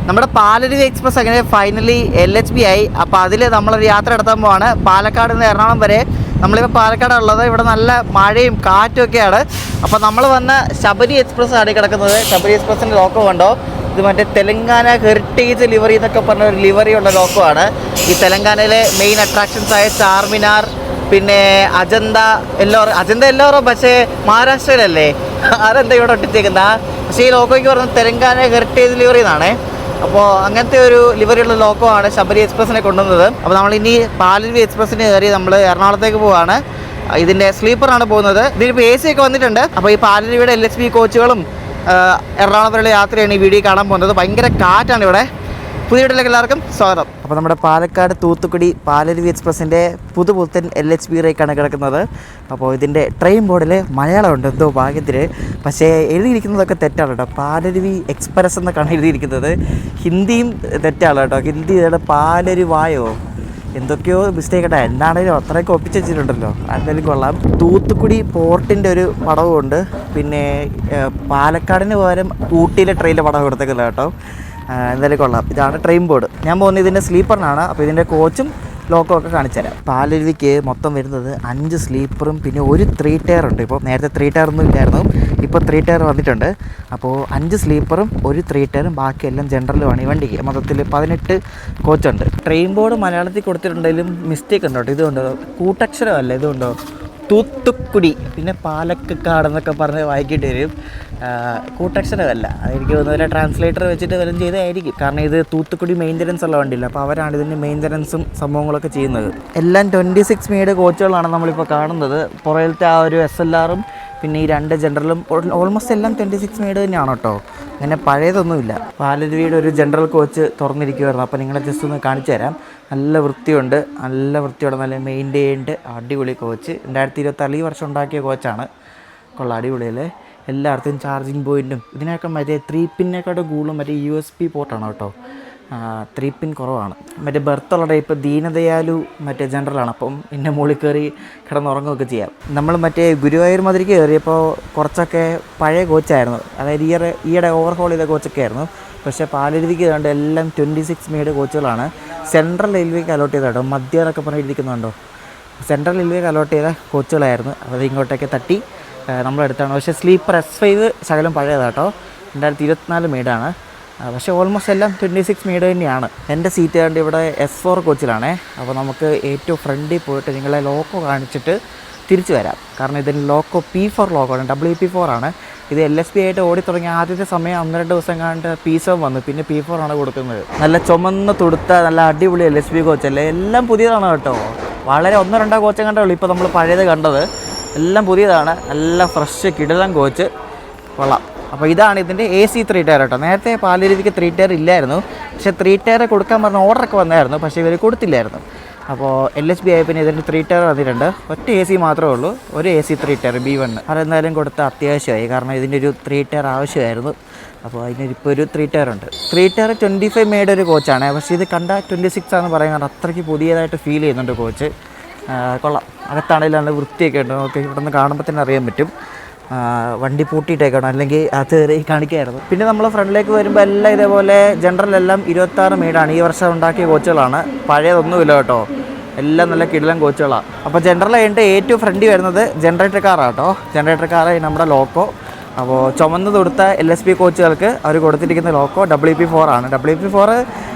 നമ്മുടെ പാലരുവി എക്സ്പ്രസ് അങ്ങനെ finally LHB ആയി. അപ്പോൾ അതിൽ നമ്മളൊരു യാത്ര നടത്താൻ പോവാണ് പാലക്കാട് നിന്ന് എറണാകുളം വരെ. നമ്മളിപ്പോൾ പാലക്കാടാണ് ഉള്ളത്. ഇവിടെ നല്ല മഴയും കാറ്റും ഒക്കെയാണ്. അപ്പോൾ നമ്മൾ വന്ന ശബരി എക്സ്പ്രസ് ആണ് കിടക്കുന്നത്. ശബരി എക്സ്പ്രസിൻ്റെ ലോക്കോ കണ്ടോ? ഇത് മറ്റേ തെലങ്കാന ഹെറിറ്റേജ് ലിവറി എന്നൊക്കെ പറഞ്ഞ ഒരു ലിവറി ഉള്ള ലോക്കോ ആണ്. ഈ തെലങ്കാനയിലെ മെയിൻ അട്രാക്ഷൻസായ ചാർമിനാർ, പിന്നെ അജന്ത എല്ലോറോ പക്ഷേ മഹാരാഷ്ട്രയിലല്ലേ, അതെന്താ ഇവിടെ ഒട്ടിച്ചേക്കുന്ന? പക്ഷേ ഈ ലോക്കോയ്ക്ക് പറഞ്ഞത് തെലങ്കാന ഹെറിറ്റേജ് ലിവറി എന്നാണ്. അപ്പോൾ അങ്ങനത്തെ ഒരു ലിവറിയുള്ള ലോക്കോ ആണ് ശബരി എക്സ്പ്രസിനെ കൊണ്ടുവന്നത്. അപ്പോൾ നമ്മളിനി പാലരുവി എക്സ്പ്രസ്സിന് കയറി നമ്മൾ എറണാകുളത്തേക്ക് പോവുകയാണ്. ഇതിൻ്റെ സ്ലീപ്പറാണ് പോകുന്നത്. ഇതിനിപ്പോൾ AC ഒക്കെ വന്നിട്ടുണ്ട്. അപ്പോൾ ഈ പാലരുവിയുടെ LHB കോച്ചുകളും എറണാകുളം വരെയുള്ള യാത്രയാണ് ഈ വീഡിയോ കാണാൻ പോകുന്നത്. ഭയങ്കര കാറ്റാണ് ഇവിടെ. പുതിയ വീട്ടിലേക്ക് എല്ലാവർക്കും സ്വാഗതം. അപ്പോൾ നമ്മുടെ പാലക്കാട് തൂത്തുക്കുടി പാലരുവി എക്സ്പ്രസിൻ്റെ പുതുപുത്തൻ LHB റേക്കാണ് കിടക്കുന്നത്. അപ്പോൾ ഇതിൻ്റെ ട്രെയിൻ ബോർഡിൽ മലയാളമുണ്ട് എന്തോ ഭാഗ്യത്തിന്, പക്ഷേ എഴുതിയിരിക്കുന്നതൊക്കെ തെറ്റാണ് കേട്ടോ. പാലരുവി എക്സ്പ്രസ് എന്നൊക്കെയാണ് എഴുതിയിരിക്കുന്നത്. ഹിന്ദിയും തെറ്റാണ് കേട്ടോ. ഹിന്ദി പാലരുവായോ എന്തൊക്കെയോ മിസ്റ്റേക്ക് കേട്ടോ. എന്താണെങ്കിലും അത്രയൊക്കെ ഒപ്പിച്ച് വെച്ചിട്ടുണ്ടല്ലോ, എന്തായാലും കൊള്ളാം. തൂത്തുക്കുടി പോർട്ടിൻ്റെ ഒരു പടവുമുണ്ട്. പിന്നെ പാലക്കാടിന് പകരം ഊട്ടിയിലെ ട്രെയിനിൻ്റെ പടം കൊടുത്തേക്കില്ല കേട്ടോ. എന്തായാലും കൊള്ളാം. ഇതാണ് ട്രെയിൻ ബോർഡ്. ഞാൻ പോകുന്നത് ഇതിൻ്റെ സ്ലീപ്പറിനാണ്. അപ്പോൾ ഇതിൻ്റെ കോച്ചും ലോക്കോ ഒക്കെ കാണിച്ചു തരാം. പാലരുവിക്ക് മൊത്തം വരുന്നത് 5 സ്ലീപ്പറും പിന്നെ ഒരു 3 ടയർ ഉണ്ട്. ഇപ്പോൾ നേരത്തെ 3 ടയർ ഒന്നും ഇല്ലായിരുന്നു, ഇപ്പോൾ 3 ടയർ വന്നിട്ടുണ്ട്. അപ്പോൾ 5 സ്ലീപ്പറും ഒരു 3 ടയറും ബാക്കിയെല്ലാം ജനറലുമാണ് ഈ വണ്ടിക്ക്. മൊത്തത്തിൽ 18 കോച്ചുണ്ട്. ട്രെയിൻ ബോർഡ് മലയാളത്തിൽ കൊടുത്തിട്ടുണ്ടെങ്കിലും മിസ്റ്റേക്ക് ഉണ്ടോ? ഇതുകൊണ്ടോ കൂട്ടക്ഷരമല്ല, ഇതുകൊണ്ടോ തൂത്തുക്കുടി പിന്നെ പാലക്കാട് എന്നൊക്കെ പറഞ്ഞ് വായിക്കേണ്ടി വരും. കൂട്ടക്ഷരമല്ല, അതെനിക്ക് തോന്നുന്നില്ല ട്രാൻസ്ലേറ്റർ വെച്ചിട്ട് വല്ലതും ചെയ്തതായിരിക്കും. കാരണം ഇത് തൂത്തുക്കുടി മെയിൻ്റനൻസ് ഉള്ള വണ്ടിയില്ല, അപ്പോൾ അവരാണ് ഇതിൻ്റെ മെയിൻ്റനൻസും സംഭവങ്ങളൊക്കെ ചെയ്യുന്നത്. എല്ലാം 26 മീഡ് കോച്ചുകളാണ് നമ്മളിപ്പോൾ കാണുന്നത്. പുറകിലത്തെ ആ ഒരു SLR-ഉം പിന്നെ ഈ 2 ജനറലും ഓൾമോസ്റ്റ് എല്ലാം 26 മീഡ് തന്നെയാണ് കേട്ടോ. അങ്ങനെ പഴയതൊന്നുമില്ല. പാലരുവിയുടെ ഒരു ജനറൽ കോച്ച് തുറന്നിരിക്കുമായിരുന്നു. അപ്പോൾ നിങ്ങളെ ജസ്റ്റ് ഒന്ന് കാണിച്ചു തരാം. നല്ല വൃത്തിയുണ്ട്, നല്ല മെയിൻറ്റെയിൻഡ് അടിപൊളി കോച്ച്. 2026 ഈ വർഷം ഉണ്ടാക്കിയ കോച്ചാണ്. കൊള്ളാം, അടിപൊളിയല്ലേ. എല്ലായിടത്തും ചാർജിങ് പോയിൻറ്റും ഇതിനൊക്കെ മറ്റേ 3 പിന്നേക്കാട്ടും കൂടുതലും മറ്റേ USB പോർട്ടാണ് കേട്ടോ. 3 പിൻ കുറവാണ്. മറ്റേ ബർത്തുള്ള ടൈപ്പ് ദീനദയാലു മറ്റേ ജനറലാണ്. അപ്പം പിന്നെ മുകളിൽ കയറി കിടന്നുറങ്ങുകയൊക്കെ ചെയ്യാം. നമ്മൾ മറ്റേ ഗുരുവായൂർ മതിലേക്ക് കയറിയപ്പോൾ കുറച്ചൊക്കെ പഴയ കോച്ചായിരുന്നു, അതായത് ഈയിടെ ഓവർഹോൾ ചെയ്ത കോച്ചൊക്കെ ആയിരുന്നു. പക്ഷേ പാലരുവിക്ക് കണ്ട് എല്ലാം 26 മീഡ് കോച്ചുകളാണ്. സെൻട്രൽ റെയിൽവേക്ക് അലോട്ട് ചെയ്ത കേട്ടോ. മധ്യ എന്നൊക്കെ പറഞ്ഞിരിക്കുന്നുണ്ടോ, സെൻട്രൽ റെയിൽവേക്ക് അലോട്ട് ചെയ്ത കോച്ചുകളായിരുന്നു. അത് ഇങ്ങോട്ടേക്ക് തട്ടി നമ്മളെടുത്താണ്. പക്ഷേ സ്ലീപ്പർ S5 ശകലം പഴയതാണ് കേട്ടോ. 2024 മീഡാണ്. പക്ഷേ ഓൾമോസ്റ്റ് എല്ലാം 26 മീഡ് തന്നെയാണ്. എൻ്റെ സീറ്റ് കണ്ട് ഇവിടെ S4 കോച്ചിലാണേ. അപ്പോൾ നമുക്ക് ഏറ്റവും ഫ്രണ്ടിൽ പോയിട്ട് നിങ്ങളെ ലോക്കോ കാണിച്ചിട്ട് തിരിച്ചു വരാം. കാരണം ഇതിന് ലോക്കോ P4 ലോക്കോ ആണ്, WP4 ആണ്. ഇത് LHB ആയിട്ട് ഓടി തുടങ്ങിയ ആദ്യത്തെ സമയം 1-2 ദിവസം കണ്ട് P7 വന്നു, പിന്നെ P4 ആണ് കൊടുക്കുന്നത്. നല്ല ചുമന്ന് തുടുത്ത നല്ല അടിപൊളി LHB കോച്ചല്ലേ. എല്ലാം പുതിയതാണ് കേട്ടോ. വളരെ 1-2 കോച്ചം കണ്ടേ ഉള്ളൂ ഇപ്പോൾ നമ്മൾ പഴയത് കണ്ടത്. എല്ലാം പുതിയതാണ്, നല്ല ഫ്രഷ് കിടിലൻ കോച്ച്, കൊള്ളാം. അപ്പോൾ ഇതാണ് ഇതിൻ്റെ AC 3 ടയർ കേട്ടോ. നേരത്തെ പാലരുവിക്ക് 3 ടയർ ഇല്ലായിരുന്നു, പക്ഷേ 3 ടയർ കൊടുക്കാൻ പറഞ്ഞ ഓർഡറൊക്കെ വന്നായിരുന്നു, പക്ഷേ ഇവർ കൊടുത്തില്ലായിരുന്നു. അപ്പോൾ LHB ആയി പിന്നെ ഇതിൻ്റെ 3 ടയർ വന്നിട്ടുണ്ട്. ഒറ്റ AC മാത്രമേ ഉള്ളൂ, ഒരു AC 3 ടയർ B1. അതെന്തായാലും കൊടുത്ത അത്യാവശ്യമായി, കാരണം ഇതിൻ്റെ ഒരു 3 ടയർ ആവശ്യമായിരുന്നു. അപ്പോൾ അതിനിപ്പോൾ ഒരു 3 ടയർ ഉണ്ട്. 3 ടയർ 25 മേഡ് ഒരു കോച്ചാണ്, പക്ഷേ ഇത് കണ്ട 26 ആണെന്ന് പറയുന്നത്. അത്രയ്ക്ക് പുതിയതായിട്ട് ഫീൽ ചെയ്യുന്നുണ്ട് കോച്ച്. കൊള്ളാം. അകത്താണെങ്കിലും നല്ല വൃത്തിയൊക്കെ ഉണ്ട്. നമുക്ക് ഇവിടെ നിന്ന് കാണുമ്പോൾ തന്നെ അറിയാൻ പറ്റും. വണ്ടി പൂട്ടിയിട്ടേക്കണം, അല്ലെങ്കിൽ അത് കാണിക്കായിരുന്നു. പിന്നെ നമ്മൾ ഫ്രണ്ടിലേക്ക് വരുമ്പോൾ എല്ലാം ഇതേപോലെ ജനറലെല്ലാം 26 മീഡാണ്. ഈ വർഷം ഉണ്ടാക്കിയ കോച്ചുകളാണ്, പഴയതൊന്നുമില്ല കേട്ടോ. എല്ലാം നല്ല കിടിലൻ കോച്ചുകളാണ്. അപ്പോൾ ജനറൽ കഴിഞ്ഞിട്ട് ഏറ്റവും ഫ്രണ്ടിൽ വരുന്നത് ജനറേറ്റർ കാറാണ് കേട്ടോ. ജനറേറ്റർ കാർ നമ്മുടെ ലോക്കോ. അപ്പോൾ ചുമന്ന് തൊടുത്ത LHB കോച്ചുകൾക്ക് അവർ കൊടുത്തിരിക്കുന്ന ലോക്കോ WP4 ആണ്. WP4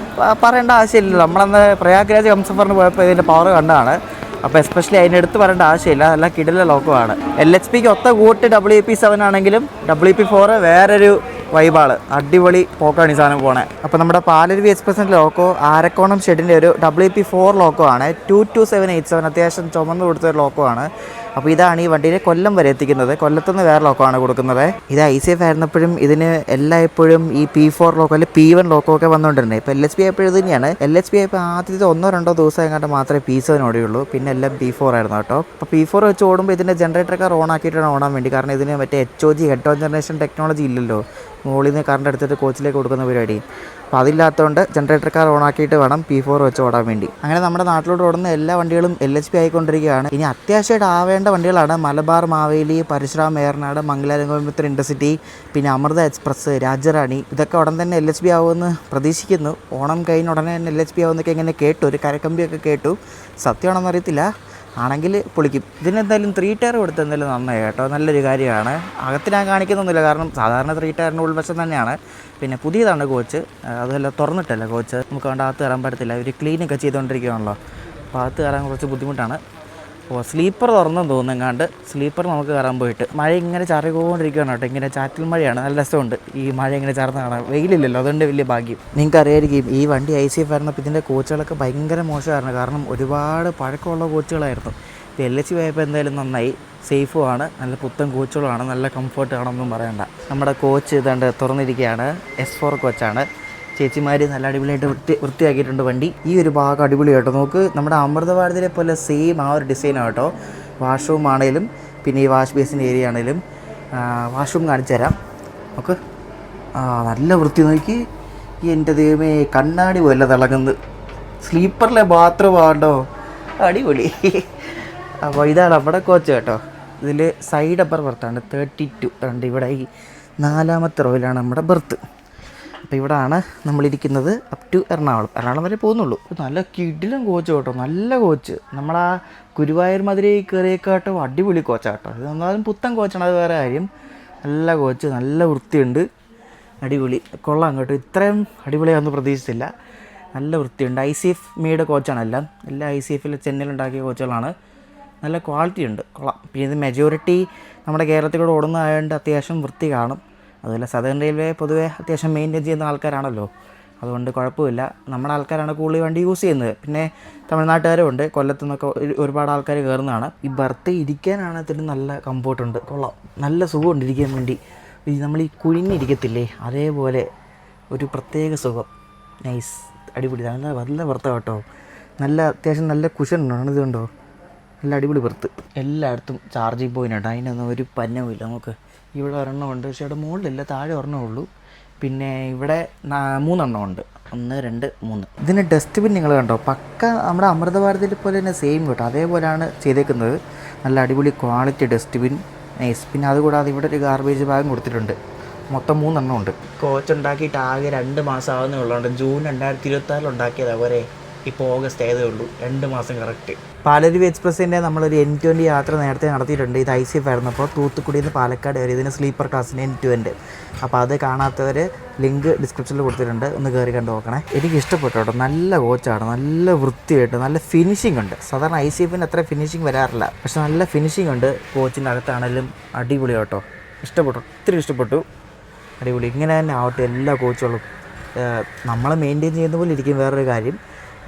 പറയേണ്ട ആവശ്യമില്ലല്ലോ. നമ്മളന്ന് പ്രയാഗ്രാജ് ഹംസഫറിന് പോയപ്പോൾ ഇതിൻ്റെ പവർ കണ്ടതാണ്. അപ്പോൾ എസ്പെഷ്യലി അതിനെടുത്ത് പറയേണ്ട ആവശ്യമില്ല, നല്ല കിടില ലോക്കമാണ്. LHBക്ക് ഒത്ത കൂട്ട് WP7 ആണെങ്കിലും WP4 വേറൊരു വൈബാണ്. അടിപൊളി പോക്കാണ് ഈ സാധനം പോണേ. അപ്പോൾ നമ്മുടെ പാലരുവി എക്സ്പ്രസിൻ്റെ ലോക്കോ ആരക്കോണം ഷെഡിൻ്റെ ഒരു WP4 ലോക്കോ ആണ്. 22787 അത്യാവശ്യം ചുമന്ന് കൊടുത്തൊരു ലോക്കോ ആണ്. അപ്പോൾ ഇതാണ് ഈ വണ്ടിയെ കൊല്ലം വരെ എത്തിക്കുന്നത്. കൊല്ലത്തുനിന്ന് വേറെ ലോക്കോ ആണ് കൊടുക്കുന്നത്. ഇത് ICF ആയിരുന്നപ്പോഴും ഇതിന് എല്ലായ്പ്പോഴും ഈ P4 ലോക്കോ അല്ലെങ്കിൽ P1 ലോക്കോ ഒക്കെ വന്നുകൊണ്ടിരുന്നത്. ഇപ്പോൾ LHB ആയപ്പോഴും ഇത് തന്നെയാണ്. LHB ആയപ്പോൾ ആദ്യത്തെ 1-2 ദിവസം എങ്ങാണ്ട് മാത്രമേ P7 ഓടിയുള്ളൂ, പിന്നെ എല്ലാം P4 ആയിരുന്നു കേട്ടോ. അപ്പോൾ P4 വെച്ച് ഓടുമ്പോൾ ഇതിൻ്റെ ജനറേറ്റർ കാർ ഓൺ ആക്കിയിട്ടാണ് ഓടാൻ വേണ്ടി. കാരണം ഇതിന് മറ്റേ HOG head on generation technology ഇല്ലല്ലോ, മുകളിൽ നിന്ന് കറണ്ട് എടുത്തിട്ട് കോച്ചിലേക്ക് കൊടുക്കുന്ന പരിപാടി. അപ്പോൾ അതില്ലാത്തതുകൊണ്ട് ജനറേറ്റർ കാർ ഓണാക്കിയിട്ട് വേണം P4 വെച്ച് ഓടാൻ വേണ്ടി. അങ്ങനെ നമ്മുടെ നാട്ടിലോട്ട് ഓടുന്ന എല്ലാ വണ്ടികളും LHP ആയിക്കൊണ്ടിരിക്കുകയാണ്. ഇനി അത്യാവശ്യമായിട്ട് ആവേണ്ട വണ്ടികളാണ് മലബാർ മാവേലി, പരശുറാം ഏറനാട്, മംഗലാപുരം കോയമ്പത്തൂർ ഇൻ്റർസിറ്റി, പിന്നെ അമൃത എക്സ്പ്രസ്, രാജറാണി. ഇതൊക്കെ ഉടൻ തന്നെ LHP ആവുമെന്ന് പ്രതീക്ഷിക്കുന്നു. ഓണം കഴിഞ്ഞ ഉടനെ തന്നെ LHP ആവുമെന്നൊക്കെ ഇങ്ങനെ കേട്ടു, ഒരു കരക്കമ്പിയൊക്കെ കേട്ടു. സത്യമാണെന്ന് അറിയത്തില്ല, ആണെങ്കിൽ പൊളിക്കും. ഇതിനെന്തായാലും 3 ടയർ കൊടുത്ത് എന്തായാലും നന്നായി കേട്ടോ, നല്ലൊരു കാര്യമാണ്. അകത്ത് ഞാൻ കാണിക്കുന്നൊന്നുമില്ല, കാരണം സാധാരണ 3 ടയറിൻ്റെ ഉൾവശം തന്നെയാണ്. പിന്നെ പുതിയതാണ് കോച്ച്, അതെല്ലാം തുറന്നിട്ടല്ല കോച്ച്, നമുക്ക് അതുകൊണ്ട് അകത്ത് കയറാൻ പറ്റത്തില്ല. ഇവർ ക്ലീനൊക്കെ ചെയ്തുകൊണ്ടിരിക്കുകയാണല്ലോ, അപ്പോൾ അകത്ത് കയറാൻ കുറച്ച് ബുദ്ധിമുട്ടാണ്. അപ്പോൾ സ്ലീപ്പർ തുറന്നെന്ന് തോന്നുന്നെങ്ങാണ്ട്, സ്ലീപ്പർ നമുക്ക് കയറാൻ പോയിട്ട്. മഴ ഇങ്ങനെ ചാറിക്കൊണ്ടിരിക്കുകയാണ് കേട്ടോ, ഇങ്ങനെ ചാറ്റൽ മഴയാണ്, നല്ല രസമുണ്ട് ഈ മഴ ഇങ്ങനെ ചാർന്ന് കാണാൻ. വെയിലില്ലല്ലോ, അതുകൊണ്ട് വലിയ ഭാഗ്യം. നിങ്ങൾക്ക് അറിയായിരിക്കും ഈ വണ്ടി ICF ആയിരുന്നപ്പോൾ ഇതിൻ്റെ കോച്ചുകളൊക്കെ ഭയങ്കര മോശമായിരുന്നു, കാരണം ഒരുപാട് പഴക്കമുള്ള കോച്ചുകളായിരുന്നു. ഇപ്പോൾ LHP ആയപ്പോൾ എന്തായാലും നന്നായി, സേഫുമാണ്, നല്ല പുത്തൻ കോച്ചുകളാണ്, നല്ല കംഫർട്ട് ആണെന്നും പറയണ്ട. നമ്മുടെ കോച്ച് ഇതാണ്ട് തുറന്നിരിക്കുകയാണ്, S4 കോച്ചാണ്. ചേച്ചിമാർ നല്ല അടിപൊളിയായിട്ട് വൃത്തിയാക്കിയിട്ടുണ്ട് വണ്ടി. ഈ ഒരു ഭാഗം അടിപൊളി കേട്ടോ, നമുക്ക് നമ്മുടെ അമൃത ഭാരതിലെ പോലെ സെയിം ആ ഒരു ഡിസൈനാണ് കേട്ടോ. വാഷ്റൂം ആണെങ്കിലും പിന്നെ ഈ വാഷ് ബേസിൻ്റെ ഏരിയ ആണെങ്കിലും. വാഷ്റൂം കാണിച്ചു തരാം നമുക്ക്. നല്ല വൃത്തി നോക്കി, എൻ്റെ ദൈവമേ കണ്ണാടി പോലെ തിളങ്ങുന്നത്. സ്ലീപ്പറിലെ ബാത്റൂം ആണ്ടോ, അടിപൊളി. അപ്പോൾ ഇതാണ് നമ്മുടെ കോച്ച് കേട്ടോ. ഇതിൽ സൈഡ് അപ്പർ ബർത്താണ് 32 ഉണ്ട്. ഇവിടെ ഈ 4ാമത്തെ റോയിലാണ് നമ്മുടെ ബർത്ത്. അപ്പോൾ ഇവിടെയാണ് നമ്മളിരിക്കുന്നത്. അപ് ടു എറണാകുളം വരെ പോകുന്നുള്ളൂ. നല്ല കിടിലൻ കോച്ച് കേട്ടോ, നല്ല കോച്ച്. നമ്മളാ ഗുരുവായൂർ മധുരൈ കയറിയേക്കാട്ടോ അടിപൊളി കോച്ചാണ് കേട്ടോ. ഇത് എന്നാലും പുത്തൻ കോച്ചാണ്, അത് വേറെ കാര്യം. നല്ല കോച്ച്, നല്ല വൃത്തിയുണ്ട്, അടിപൊളി, കൊള്ളാം കേട്ടോ. ഇത്രയും അടിപൊളിയാണെന്ന് പ്രതീക്ഷിച്ചില്ല. നല്ല വൃത്തിയുണ്ട്. ICF മെയ്ഡ് കോച്ചാണ് എല്ലാം ICFിൽ ചെന്നൈയിലുണ്ടാക്കിയ കോച്ചുകളാണ്. നല്ല ക്വാളിറ്റി ഉണ്ട്, കൊള്ളാം. പിന്നെ ഇത് മെജോറിറ്റി നമ്മുടെ കേരളത്തിലൂടെ ഓടുന്നതായതുകൊണ്ട് അത്യാവശ്യം വൃത്തി കാണും. അതുപോലെ സദേൺ റെയിൽവേ പൊതുവേ അത്യാവശ്യം മെയിൻറ്റെയിൻ ചെയ്യുന്ന ആൾക്കാരാണല്ലോ, അതുകൊണ്ട് കുഴപ്പമില്ല. നമ്മുടെ ആൾക്കാരാണ് കൂടുതൽ വണ്ടി യൂസ് ചെയ്യുന്നത്. പിന്നെ തമിഴ്നാട്ടുകാരും ഉണ്ട്, കൊല്ലത്തു നിന്നൊക്കെ ഒരുപാട് ആൾക്കാർ കയറുന്നതാണ്. ഈ ബർത്ത് ഇരിക്കാനാണെങ്കിൽ നല്ല കംഫോർട്ടുണ്ട്, കൊള്ളാം, നല്ല സുഖമുണ്ട് ഇരിക്കാൻ വേണ്ടി. നമ്മൾ ഈ കുഴിഞ്ഞിരിക്കത്തില്ലേ, അതേപോലെ ഒരു പ്രത്യേക സുഖം. നൈസ്, അടിപൊളി, നല്ല ബർത്ത കേട്ടോ. നല്ല അത്യാവശ്യം നല്ല കുഷൻ ആണ്, ഇതുണ്ടോ, നല്ല അടിപൊളി ബർത്ത്. എല്ലായിടത്തും ചാർജിങ് പോയിന്റ് കേട്ടോ, അതിനൊന്നും ഒരു പന്നവുമില്ല. നമുക്ക് ഇവിടെ ഒരെണ്ണമുണ്ട്, പക്ഷേ ഇവിടെ മുകളിലില്ല, താഴെ ഒരെണ്ണമുള്ളൂ. പിന്നെ ഇവിടെ 3 എണ്ണമുണ്ട്, 1 2 3. ഇതിൻ്റെ ഡസ്റ്റ്ബിൻ നിങ്ങൾ കണ്ടോ, പക്ക നമ്മുടെ അമൃത ഭാരതിയിൽ പോലെ തന്നെ സെയിം കേട്ടോ, അതേപോലെയാണ് ചെയ്തേക്കുന്നത്. നല്ല അടിപൊളി ക്വാളിറ്റി ഡസ്റ്റ്ബിൻ, നൈസ്. പിന്നെ അതുകൂടാതെ ഇവിടെ ഒരു ഗാർബേജ് ബാഗും കൊടുത്തിട്ടുണ്ട്. മൊത്തം 3 എണ്ണമുണ്ട്. കോച്ച് ഉണ്ടാക്കിയിട്ട് ആകെ 2 മാസം ആവുന്നേ ഉള്ളതുകൊണ്ട് ജൂൺ 2024 ഉണ്ടാക്കിയത് അവരെ ഇപ്പോൾ ഓഗസ്റ്റ് ആയതേ ഉള്ളൂ, 2 മാസം കറക്റ്റ്. പാലരുവി എക്സ്പ്രസിൻ്റെ നമ്മളൊരു N20 യാത്ര നേരത്തെ നടത്തിയിട്ടുണ്ട്. ഇത് ICF ആയിരുന്നപ്പോൾ തൂത്തുക്കുടിയിൽ നിന്ന് പാലക്കാട് വരെ, ഇതിന് സ്ലീപ്പർ ക്ലാസ്സിന് N20. അപ്പോൾ അത് കാണാത്തവർ ലിങ്ക് ഡിസ്ക്രിപ്ഷനിൽ കൊടുത്തിട്ടുണ്ട്, ഒന്ന് കയറി കണ്ട് നോക്കണേ. എനിക്ക് ഇഷ്ടപ്പെട്ടു കേട്ടോ, നല്ല കോച്ചാണ്, നല്ല വൃത്തിയായിട്ട്, നല്ല ഫിനിഷിംഗ് ഉണ്ട്. സാധാരണ ICFിന് അത്ര ഫിനിഷിംഗ് വരാറില്ല, പക്ഷെ നല്ല ഫിനിഷിംഗ് ഉണ്ട്. കോച്ചിൻ്റെ അകത്താണെങ്കിലും അടിപൊളി കേട്ടോ, ഇഷ്ടപ്പെട്ടു, ഒത്തിരി ഇഷ്ടപ്പെട്ടു, അടിപൊളി. ഇങ്ങനെ തന്നെ ആവട്ടെ എല്ലാ കോച്ചുകളും. നമ്മൾ മെയിൻറ്റെയിൻ ചെയ്യുന്ന പോലെ ഇരിക്കും, വേറൊരു കാര്യം.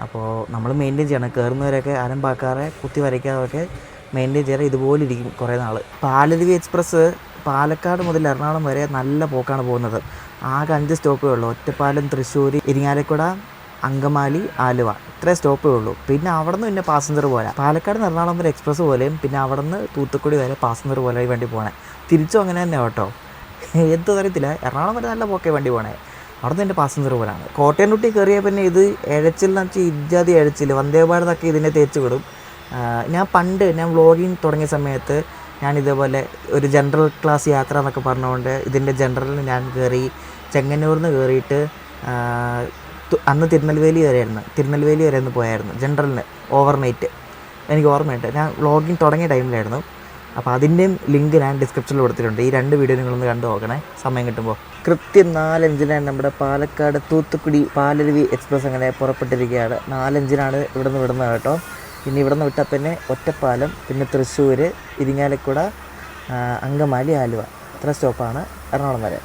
അപ്പോൾ നമ്മൾ മെയിൻറ്റെയിൻ ചെയ്യണം, കയറുന്നവരൊക്കെ അലമ്പാക്കാറെ കുത്തി വരയ്ക്കാതൊക്കെ മെയിൻറ്റെയിൻ ചെയ്യാറ്, ഇതുപോലെ ഇരിക്കും കുറേ നാൾ. പാലരുവി എക്സ്പ്രസ് പാലക്കാട് മുതൽ എറണാകുളം വരെ നല്ല പോക്കാണ് പോകുന്നത്. ആകെ 5 സ്റ്റോപ്പേ ഉള്ളൂ. ഒറ്റപ്പാലം, തൃശ്ശൂർ, ഇരിങ്ങാലക്കുട, അങ്കമാലി, ആലുവ, ഇത്രേ സ്റ്റോപ്പേ ഉള്ളൂ. പിന്നെ അവിടെ നിന്ന് പിന്നെ പാസഞ്ചർ പോലെ പാലക്കാട് നിന്ന് എറണാകുളം വരെ എക്സ്പ്രസ് പോലെയും, പിന്നെ അവിടെ നിന്ന് തൂത്തുക്കുടി വരെ പാസഞ്ചർ പോലെ വണ്ടി പോകണേ. തിരിച്ചും അങ്ങനെ തന്നെ കേട്ടോ, എന്ത് തരത്തില്ല. എറണാകുളം വരെ നല്ല പോക്കേ വണ്ടി പോകണേ, അവിടെ നിന്ന് എൻ്റെ പാസഞ്ചർ പോലാണ്. കോട്ടയം റൂട്ടിൽ കയറിയാൽ പിന്നെ ഇത് എഴച്ചിലെന്ന് വെച്ചാൽ ഇജാതി എഴച്ചിൽ, വന്ദേ ഭാരതൊക്കെ ഇതിനെ തേച്ച് വിടും. ഞാൻ വ്ളോഗിങ് തുടങ്ങിയ സമയത്ത് ഞാൻ ഇതേപോലെ ഒരു ജനറൽ ക്ലാസ് യാത്ര എന്നൊക്കെ പറഞ്ഞുകൊണ്ട് ഇതിൻ്റെ ജനറലിന് ഞാൻ കയറി. ചെങ്ങന്നൂരിൽ നിന്ന് കയറിയിട്ട് അന്ന് തിരുനെൽവേലി വരെ ഒന്ന് പോയായിരുന്നു ജനറലിന്, ഓവർനൈറ്റ്. എനിക്ക് ഓർമ്മയുണ്ട്, ഞാൻ വ്ളോഗിങ് തുടങ്ങിയ ടൈമിലായിരുന്നു. അപ്പോൾ അതിൻ്റെയും ലിങ്ക് ഞാൻ ഡിസ്ക്രിപ്ഷനിൽ കൊടുത്തിട്ടുണ്ട്. ഈ 2 വീഡിയോ നിങ്ങളൊന്ന് കണ്ടു നോക്കണേ സമയം കിട്ടുമ്പോൾ. കൃത്യം 4:05 നമ്മുടെ പാലക്കാട് തൂത്തുക്കുടി പാലരുവി എക്സ്പ്രസ് അങ്ങനെ പുറപ്പെട്ടിരിക്കുകയാണ്. 4:05 ഇവിടെ നിന്ന് വിടുന്നത് കേട്ടോ. പിന്നെ ഇവിടെ നിന്ന് വിട്ടാൽ പിന്നെ ഒറ്റപ്പാലം, പിന്നെ തൃശ്ശൂർ, ഇരിങ്ങാലക്കുട, അങ്കമാലി, ആലുവ, ഇത്ര സ്റ്റോപ്പാണ് എറണാകുളം വരെ.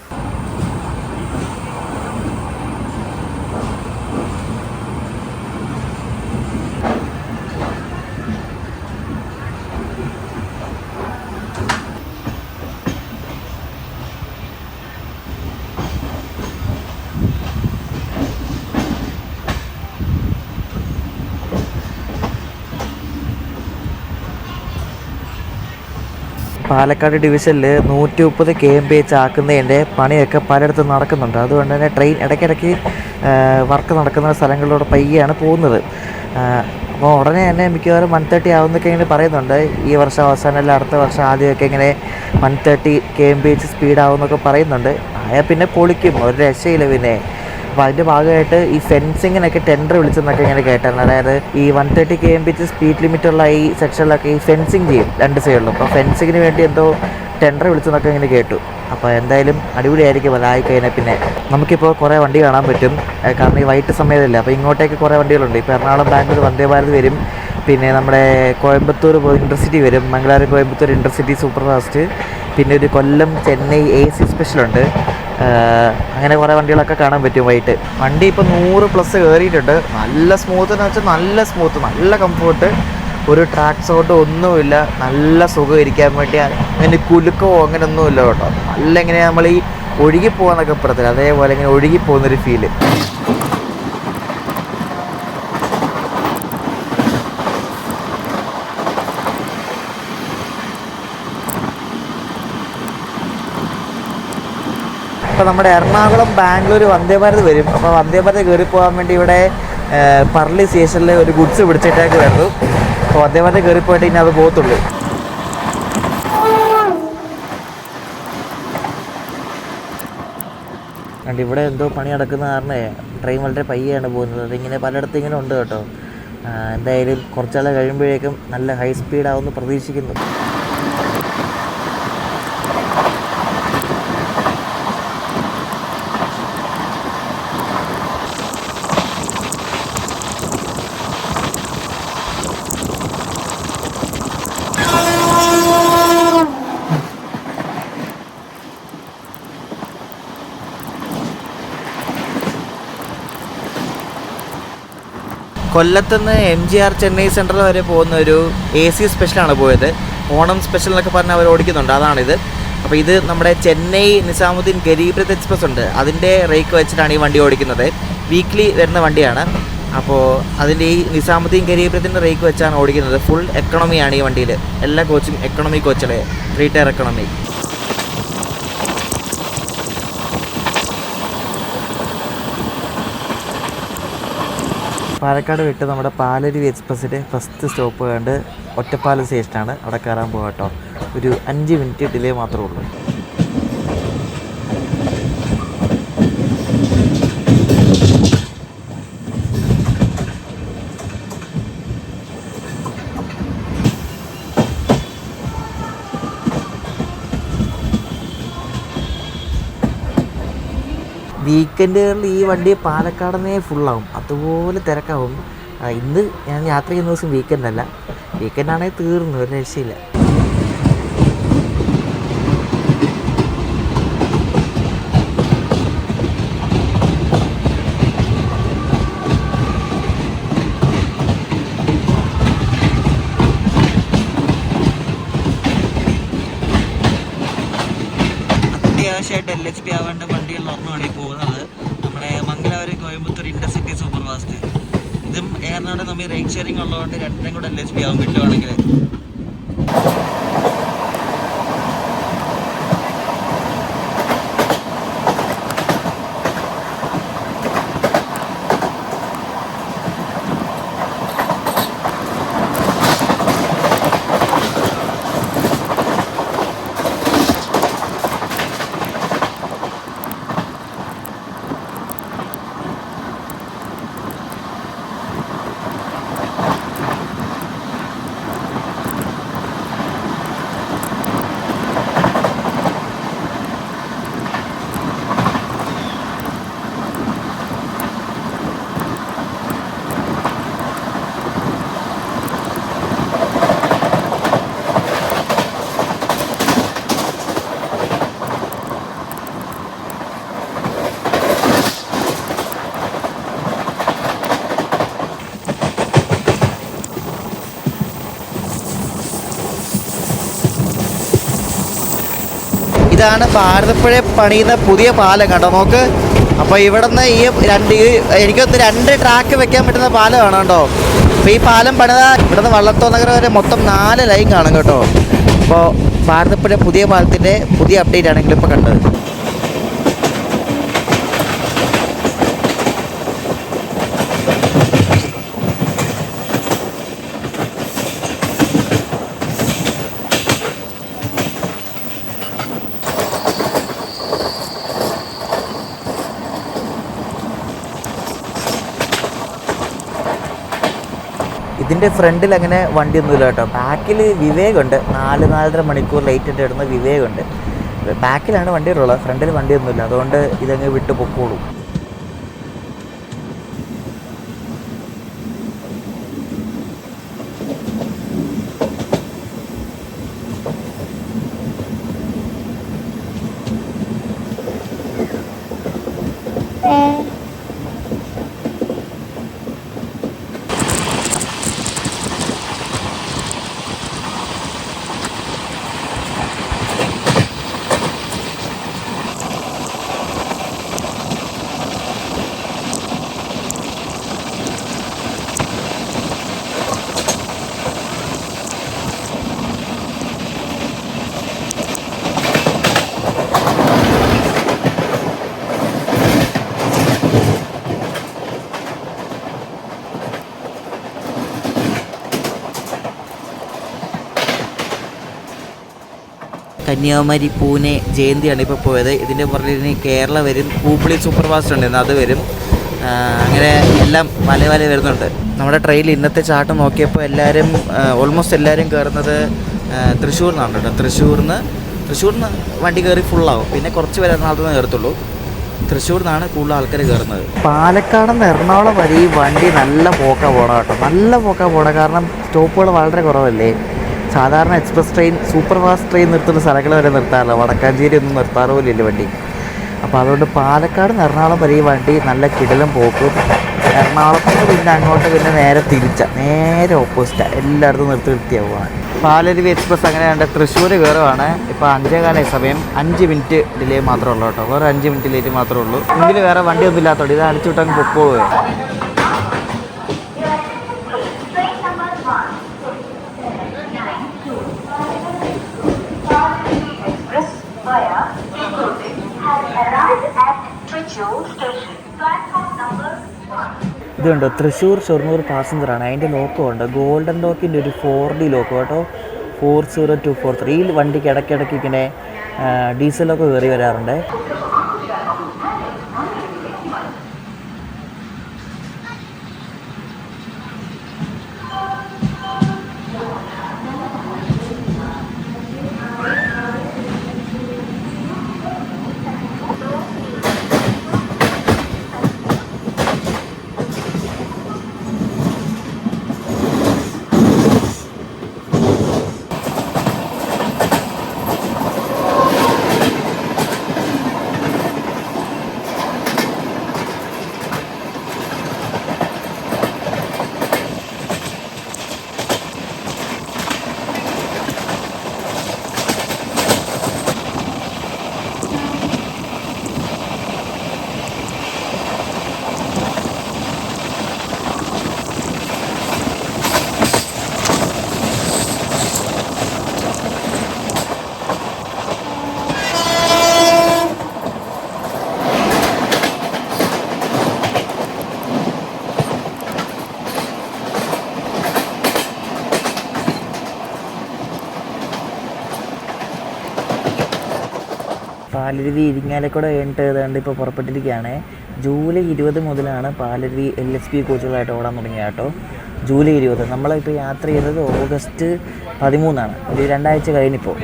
പാലക്കാട് ഡിവിഷനിൽ 130 km/h ആക്കുന്നതിൻ്റെ പണിയൊക്കെ പലയിടത്തും നടക്കുന്നുണ്ട്. അതുകൊണ്ട് തന്നെ ട്രെയിൻ ഇടയ്ക്കിടയ്ക്ക് വർക്ക് നടക്കുന്ന സ്ഥലങ്ങളിലൂടെ പയ്യാണ് പോകുന്നത്. അപ്പോൾ ഉടനെ തന്നെ മിക്കവാറും 130 ആവുമെന്നൊക്കെ ഇങ്ങനെ പറയുന്നുണ്ട്. ഈ വർഷം അവസാനം അല്ല അടുത്ത വർഷം ആദ്യമൊക്കെ ഇങ്ങനെ 130 km/h സ്പീഡാവുമെന്നൊക്കെ പറയുന്നുണ്ട്. ആയാൽ പിന്നെ പൊളിക്കും, ഒരു രക്ഷയില്ല പിന്നെ. അപ്പോൾ അതിൻ്റെ ഭാഗമായിട്ട് ഈ ഫെൻസിങ്ങിനൊക്കെ ടെൻഡർ വിളിച്ചെന്നൊക്കെ ഇങ്ങനെ കേട്ടായിരുന്നു. അതായത് ഈ 130 km/h സ്പീഡ് ലിമിറ്റുള്ള ഈ സെക്ഷനിലൊക്കെ ഈ ഫെൻസിങ് ചെയ്യും 2 സൈഡിലും. അപ്പോൾ ഫെൻസിങ്ങിന് വേണ്ടി എന്തോ ടെൻഡർ വിളിച്ചെന്നൊക്കെ ഇങ്ങനെ കേട്ടു. അപ്പോൾ എന്തായാലും അടിപൊളിയായിരിക്കും അതായിക്കഴിഞ്ഞാൽ. പിന്നെ നമുക്കിപ്പോൾ കുറേ വണ്ടി കാണാൻ പറ്റും, കാരണം ഈ വൈകിട്ട് സമയത്തല്ല. അപ്പോൾ ഇങ്ങോട്ടേക്ക് കുറേ വണ്ടികളുണ്ട്. ഇപ്പോൾ എറണാകുളം ബാംഗ്ലൂർ വന്ദേ ഭാരത് വരും, പിന്നെ നമ്മുടെ കോയമ്പത്തൂർ ഇൻ്റർസിറ്റി വരും, Mangalapuram Coimbatore intercity super fast, പിന്നെ ഒരു കൊല്ലം ചെന്നൈ AC സ്പെഷ്യലുണ്ട്. അങ്ങനെ കുറേ വണ്ടികളൊക്കെ കാണാൻ പറ്റും വൈകിട്ട്. വണ്ടി ഇപ്പോൾ 100+ കയറിയിട്ടുണ്ട്. നല്ല സ്മൂത്ത് എന്ന് വെച്ചാൽ നല്ല സ്മൂത്ത്, നല്ല കംഫോർട്ട്, ഒരു ട്രാക്ക് സൗണ്ട് ഒന്നുമില്ല. നല്ല സുഖം ഇരിക്കാൻ വേണ്ടി. അങ്ങനെ കുലുക്കമോ അങ്ങനെ ഒന്നുമില്ല കേട്ടോ. നല്ല ഇങ്ങനെ നമ്മൾ ഈ ഒഴുകിപ്പോകാന്നൊക്കെ പറയത്തില്ല, അതേപോലെ ഇങ്ങനെ ഒഴുകിപ്പോകുന്നൊരു ഫീല്. ഇപ്പോൾ നമ്മുടെ എറണാകുളം ബാംഗ്ലൂർ വന്ദേ ഭാരത് വരും. അപ്പോൾ വന്ദേ ഭാരത് കയറി പോകാൻ വേണ്ടി ഇവിടെ പറളി സ്റ്റേഷനിൽ ഒരു ഗുഡ്സ് പിടിച്ചിട്ടേക്ക് വരുന്നു. അപ്പോൾ വന്ദേ ഭാരത് കയറി പോയിട്ട് ഇനി അത് പോകത്തുള്ളൂ. കണ്ട് ഇവിടെ എന്തോ പണി നടക്കുന്ന കാരണമേ ട്രെയിൻ വളരെ പയ്യാണ് പോകുന്നത്. അതിങ്ങനെ പലയിടത്തും ഇങ്ങനെ ഉണ്ട് കേട്ടോ. എന്തായാലും കുറച്ചാൾ കഴിയുമ്പോഴേക്കും നല്ല ഹൈ സ്പീഡാവുമെന്ന് പ്രതീക്ഷിക്കുന്നു. കൊല്ലത്തുനിന്ന് MGR ചെന്നൈ സെൻട്രൽ വരെ പോകുന്ന ഒരു AC സ്പെഷ്യലാണ് പോയത്. ഓണം സ്പെഷ്യൽ എന്നൊക്കെ പറഞ്ഞ് അവർ ഓടിക്കുന്നുണ്ട്, അതാണിത്. അപ്പോൾ ഇത് നമ്മുടെ ചെന്നൈ നിസാമുദ്ദീൻ ഗരീബ് രഥ് എക്സ്പ്രസ് ഉണ്ട്, അതിൻ്റെ റേക്ക് വെച്ചിട്ടാണ് ഈ വണ്ടി ഓടിക്കുന്നത്. വീക്ക്ലി വരുന്ന വണ്ടിയാണ്. അപ്പോൾ അതിൻ്റെ ഈ നിസാമുദ്ദീൻ ഗരീബ് രഥിൻ്റെ റേക്ക് വെച്ചാണ് ഓടിക്കുന്നത്. ഫുൾ എക്കണോമിയാണ് ഈ വണ്ടിയിൽ. എല്ലാ കോച്ചും എക്കണോമി കോച്ചുകളെ, 3 ടയർ എക്കണോമി. പാലക്കാട് വിട്ട് നമ്മുടെ പാലരുവി എക്സ്പ്രസ്സിൻ്റെ ഫസ്റ്റ് സ്റ്റോപ്പ് കണ്ട് ഒറ്റപ്പാലം സ്റ്റേഷനാണ്. അവിടെ കയറാൻ പോകാം കേട്ടോ. ഒരു 5 മിനിറ്റ് ഡിലേ മാത്രമേ ഉള്ളൂ. വീക്കെൻഡുകളിൽ ഈ വണ്ടി പാലക്കാടിനെ ഫുള്ളാവും, അതുപോലെ തിരക്കാവും. ഇന്ന് ഞാൻ യാത്ര ചെയ്യുന്ന ദിവസം വീക്കെൻഡല്ല, വീക്കെൻഡാണെങ്കിൽ തീർന്നു, ഒരു രക്ഷയില്ല. അത്യാവശ്യമായിട്ട് LHP ആവേണ്ട വണ്ടികളിൽ ഒരെണ്ണമാണ് ഈ പോകുന്നത്. നമ്മുടെ Mangalapuram Coimbatore intercity super fast. ഇതും എറണാകുളം നമ്മൾ റേറ്റ് ഷെയറിംഗ് ഉള്ളതുകൊണ്ട് രണ്ടും കൂടെ LHP ആവും കിട്ടുവാണെങ്കിൽ. ഇതാണ് ഭാരതപ്പുഴ പണിയുന്ന പുതിയ പാലം കേട്ടോ, നോക്ക്. അപ്പോൾ ഇവിടെ നിന്ന് എനിക്കൊന്ന് 2 ട്രാക്ക് വെക്കാൻ പറ്റുന്ന പാലമാണ് കേട്ടോ. അപ്പോൾ ഈ പാലം പണിത ഇവിടെ നിന്ന് വള്ളത്തോൾ നഗരം വരെ മൊത്തം 4 ലൈൻ കാണും കേട്ടോ. അപ്പോൾ ഭാരതപ്പുഴ പുതിയ പാലത്തിൻ്റെ പുതിയ അപ്ഡേറ്റ് ആണെങ്കിൽ ഇപ്പോൾ കണ്ടത്. ഇതിൻ്റെ ഫ്രണ്ടിൽ അങ്ങനെ വണ്ടിയൊന്നുമില്ല കേട്ടോ. ബാക്കിൽ വിവേകുണ്ട്, 4-4.5 മണിക്കൂർ ലേറ്റ് ആയിട്ട് ഇടുന്ന വിവേകുണ്ട്. ബാക്കിലാണ് വണ്ടിയുള്ളത്, ഫ്രണ്ടിൽ വണ്ടിയൊന്നുമില്ല. അതുകൊണ്ട് ഇതങ്ങ് വിട്ട് പൊക്കോളൂ. കന്യാകുമാരി, പൂനെ, ജയന്തിയാണ് ഇപ്പോൾ പോയത്. ഇതിൻ്റെ പുറകിൽ ഇനി കേരള വരും, ഹൂബ്ലി സൂപ്പർ ഫാസ്റ്റ് ഉണ്ടായിരുന്നു, അത് വരും. അങ്ങനെ എല്ലാം പല വരുന്നുണ്ട്. നമ്മുടെ ട്രെയിനിൽ ഇന്നത്തെ ചാട്ടം നോക്കിയപ്പോൾ എല്ലാവരും ഓൾമോസ്റ്റ് എല്ലാവരും കയറുന്നത് തൃശ്ശൂർ നിന്നാണ് കേട്ടോ. തൃശ്ശൂരിൽ നിന്ന് വണ്ടി കയറി ഫുള്ളാവും. പിന്നെ കുറച്ച് പേര് എറണാകുളത്ത് നിന്ന് കയറത്തുള്ളൂ. തൃശ്ശൂർ നിന്നാണ് കൂടുതൽ ആൾക്കാർ കയറുന്നത്. പാലക്കാട് നിന്ന് എറണാകുളം വരെ ഈ വണ്ടി നല്ല പോക്കാണ് പോകണം കേട്ടോ. നല്ല പോക്കാണ് പോകണം, കാരണം സ്റ്റോപ്പുകൾ വളരെ കുറവല്ലേ. സാധാരണ express train, super fast train നിർത്തുന്ന സ്ഥലങ്ങൾ വരെ നിർത്താറില്ല. വടക്കാഞ്ചേരി ഒന്നും നിർത്താറ് പോലും ഇല്ല വണ്ടി. അപ്പോൾ അതുകൊണ്ട് പാലക്കാട് നിന്ന് എറണാകുളം വരെ ഈ വണ്ടി നല്ല കിടിലം പോക്കും. എറണാകുളത്ത് നിന്ന് പിന്നെ അങ്ങോട്ട് പിന്നെ നേരെ ഓപ്പോസിറ്റാണ്, എല്ലായിടത്തും നിർത്തിയാവുകയാണ്. പാലരുവി എക്സ്പ്രസ് അങ്ങനെ കണ്ട തൃശ്ശൂർ കയറുവാണ്. ഇപ്പോൾ 5:15 സമയം, 5 മിനിറ്റ് ഡിലേ മാത്രമേ ഉള്ളൂ കേട്ടോ. വേറെ 5 മിനിറ്റ് ലേറ്റ് മാത്രമേ ഉള്ളൂ. എങ്കിലും വേറെ വണ്ടിയൊന്നും ഇല്ലാത്തതുകൊണ്ട് ഇത് അടിച്ചു വിട്ടങ്ങ് പൊക്കോളൂ. ഇതുണ്ടോ, തൃശ്ശൂർ ഷൊർണൂർ പാസഞ്ചറാണ്. അതിൻ്റെ ലോക്കോ ഉണ്ട്, ഗോൾഡൻ ലോക്കിൻ്റെ ഒരു 4D ലോക്കോ കേട്ടോ, 40243. ഈ വണ്ടിക്ക് ഇടയ്ക്കിടയ്ക്ക് ഇങ്ങനെ ഡീസലൊക്കെ കയറി വരാറുണ്ട്. പാലരുവി ഇരിങ്ങാലക്കുട കഴിഞ്ഞിട്ട് ഏതാണ്ട് ഇപ്പോൾ പുറപ്പെട്ടിരിക്കുകയാണ്. ജൂലൈ 20 മുതലാണ് പാലരുവി LHB കോച്ചുകളായിട്ട് ഓടാൻ തുടങ്ങിയ കേട്ടോ. ജൂലൈ 20. നമ്മളിപ്പോൾ യാത്ര ചെയ്തത് ഓഗസ്റ്റ് 13 ഒരു 2 ആഴ്ച കഴിഞ്ഞിപ്പോൾ.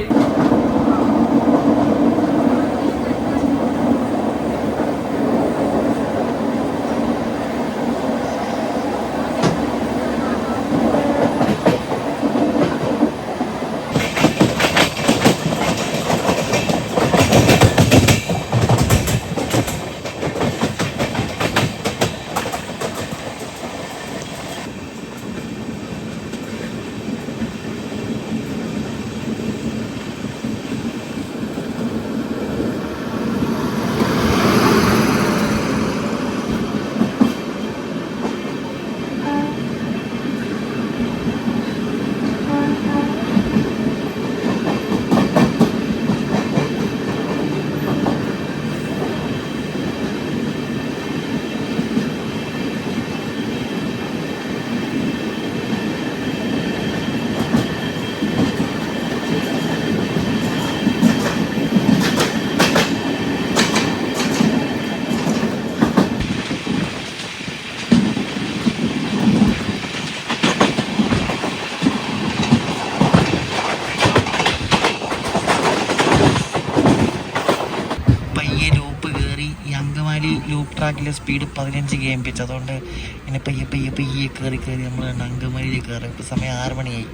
നോർമലി ലൂപ്പ് ട്രാക്കിൽ സ്പീഡ് 15 km/h. അതുകൊണ്ട് ഇങ്ങനെ പയ്യെ കയറി നമ്മൾ അങ്കമാലിയിൽ കയറും. ഇപ്പോൾ സമയം 6 മണിയായി.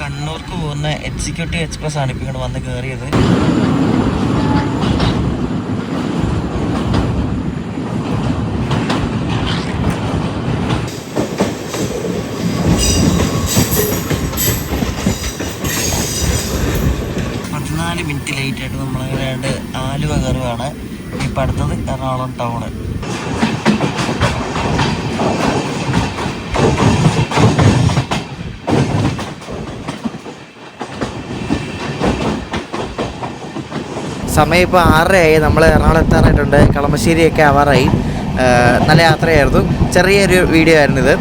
കണ്ണൂർക്ക് പോകുന്ന എക്സിക്യൂട്ടീവ് എക്സ്പ്രസ് ആണ് ഇപ്പോൾ ഇങ്ങോട്ട് വന്ന് കയറിയത്. മിനിറ്റ് ലേറ്റായിട്ട് നമ്മൾ ആലുവ കയറുകയാണ്. ഇപ്പം അടുത്തത് എറണാകുളം ടൗണ്. സമയം ഇപ്പോൾ 6:30 നമ്മൾ എറണാകുളം എത്താനായിട്ടുണ്ട്. കളമശ്ശേരിയൊക്കെ ആവാറായി. നല്ല യാത്രയായിരുന്നു. ചെറിയൊരു വീഡിയോ ആയിരുന്നു ഇത്.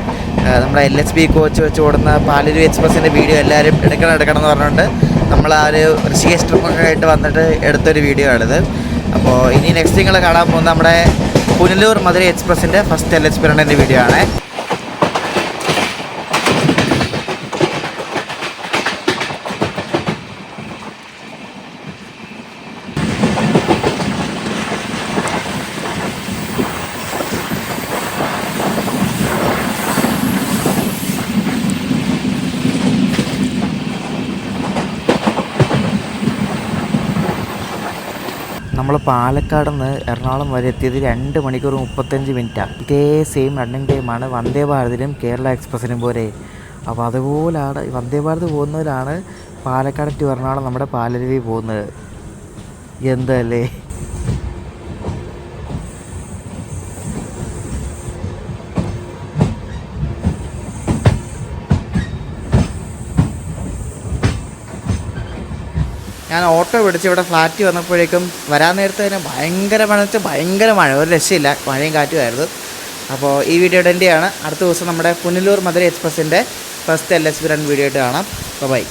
നമ്മുടെ LHB കോച്ച് വെച്ച് ഓടുന്ന പാലരുവി എക്സ്പ്രസിൻ്റെ വീഡിയോ എല്ലാവരും എടുക്കണം എന്ന് പറഞ്ഞുകൊണ്ട് നമ്മൾ ആ ഒരു ഋഷികേശ് ട്രിപ്പൊക്കെ ആയിട്ട് വന്നിട്ട് എടുത്തൊരു വീഡിയോ ആണിത്. അപ്പോൾ ഇനി നെക്സ്റ്റ് നിങ്ങൾ കാണാൻ പോകുന്ന നമ്മുടെ പുനലൂർ മധുരൈ എക്സ്പ്രസിൻ്റെ ഫസ്റ്റ് LHB റണ്ണിൻ്റെ വീഡിയോ ആണ്. നമ്മൾ പാലക്കാട് നിന്ന് എറണാകുളം വരെ എത്തിയത് 2 മണിക്കൂർ 35 മിനിറ്റാണ്. ഇതേ സെയിം റണ്ണിങ് ടൈമാണ് വന്ദേ ഭാരതിനും കേരള എക്സ്പ്രസിനും പോലെ. അപ്പോൾ അതുപോലാണ് വന്ദേ ഭാരത് പോകുന്നവരാണ് പാലക്കാട് ടു എറണാകുളം നമ്മുടെ പാലരുവി പോകുന്നത്. എന്തല്ലേ. ഞാൻ ഓട്ടോ പിടിച്ച് ഇവിടെ ഫ്ലാറ്റ് വന്നപ്പോഴേക്കും വരാൻ നേരത്തെ തന്നെ ഭയങ്കര മഴ, ഒരു രക്ഷയില്ല, മഴയും കാറ്റുമായിരുന്നു. അപ്പോൾ ഈ വീഡിയോയുടെ എൻ്റെയാണ്. അടുത്ത ദിവസം നമ്മുടെ പുനലൂർ മധുരൈ എക്സ്പ്രസിൻ്റെ ഫസ്റ്റ് LHB റൺ വീഡിയോ ആയിട്ട് കാണാം. ബൈ.